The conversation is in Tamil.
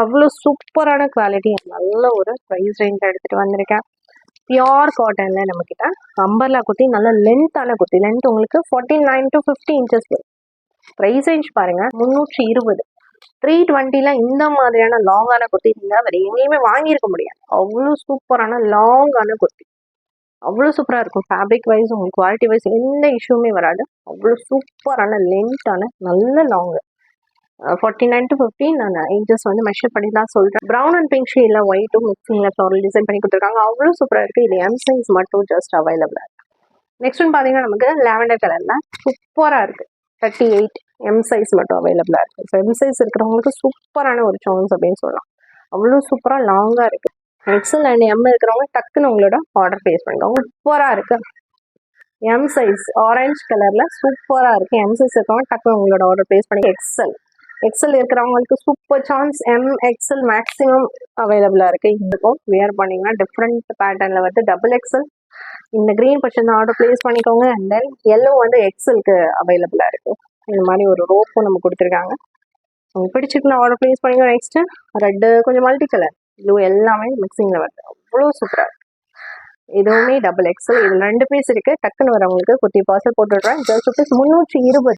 அவ்வளோ சூப்பரான குவாலிட்டி, நல்ல ஒரு ப்ரைஸ் ரேஞ்சில் எடுத்துகிட்டு வந்திருக்கேன். பியோர் காட்டனில் நம்மக்கிட்ட அம்பர்லா குர்த்தி, நல்ல லென்த்தான குர்த்தி. லென்த் உங்களுக்கு 49 to 50 இன்ச்சஸ் வரும். ப்ரைஸ் ரேஞ்ச் பாருங்கள் 320. 320 இந்த மாதிரியான லாங்கான குர்த்தி நீங்கள் வேறு எங்கேயுமே வாங்கியிருக்க முடியாது. அவ்வளோ சூப்பரான லாங்கான குர்த்தி, அவ்வளோ சூப்பராக இருக்கும். ஃபேப்ரிக் வைஸ் உங்களுக்கு குவாலிட்டி வைஸ் எந்த இஷ்யூமே வராது. அவ்வளோ சூப்பரான லென்த்தான நல்ல லாங்கு. 49 to 50 நான் இன்ச்சஸ் வந்து மெஷர் பண்ணி தான் சொல்கிறேன். ப்ரௌன் அண்ட் பிங்க் ஷேடில் ஒயிட்டும் மிக்சிங்கில் ஃப்ளோரல் டிசைன் பண்ணி கொடுத்துருக்காங்க. அவ்வளோ சூப்பராக இருக்குது. இது எம் சைஸ் மட்டும் ஜஸ்ட் அவைலபிளாக இருக்குது. நெக்ஸ்ட் ஒன்று பார்த்தீங்கன்னா நமக்கு லாவெண்டர் கலரில் சூப்பராக இருக்குது. 38 எம் சைஸ் மட்டும் அவைலபிளாக இருக்குது. ஸோ எம் சைஸ் இருக்கிறவங்களுக்கு சூப்பரான ஒரு சான்ஸ் அப்படின்னு சொல்லலாம். அவ்வளோ சூப்பராக லாங்காக இருக்குது. எக்ஸல் அண்ட் எம் இருக்கிறவங்க டக்குன்னு உங்களோட ஆர்டர் ப்ளேஸ் பண்ணிக்கோங்க. சூப்பராக இருக்குது. எம் சைஸ் ஆரஞ்சு கலரில் சூப்பராக இருக்குது. எம் சைஸ் இருக்கிறவங்க டக்குன்னு உங்களோட ஆர்டர் ப்ளேஸ் பண்ணி. எக்ஸல் இருக்கிறவங்களுக்கு super chance. M XL maximum அவைலபிளாக இருக்குது. இருக்கும் வியர் பண்ணிங்கன்னா டிஃப்ரெண்ட் பேட்டர்னில் வந்து டபுள் எக்ஸல் இந்த க்ரீன் பர்சன் ஆர்டர் ப்ளேஸ் பண்ணிக்கோங்க. அண்ட் தென் எல்லோ வந்து எக்ஸலுக்கு அவைலபிளாக இருக்குது. இந்த மாதிரி ஒரு ரோப்பும் நம்ம கொடுத்துருக்காங்க. உங்களுக்கு பிடிச்சிருக்குன்னு ஆர்டர் ப்ளேஸ் பண்ணிக்கோங்க. நெக்ஸ்ட்டு ரெட்டு, கொஞ்சம் மல்டி கலர் ப்ளூ எல்லாமே மிக்சிங்கில் வருது. அவ்வளோ சூப்பராக இருக்குது. இதுவுமே டபுள் எக்ஸல். இதில் 2 பீஸ் இருக்குது. டக்குன்னு வரவங்களுக்கு குர்த்தி பார்சல் போட்டுவிட்றேன். Just rupees 320.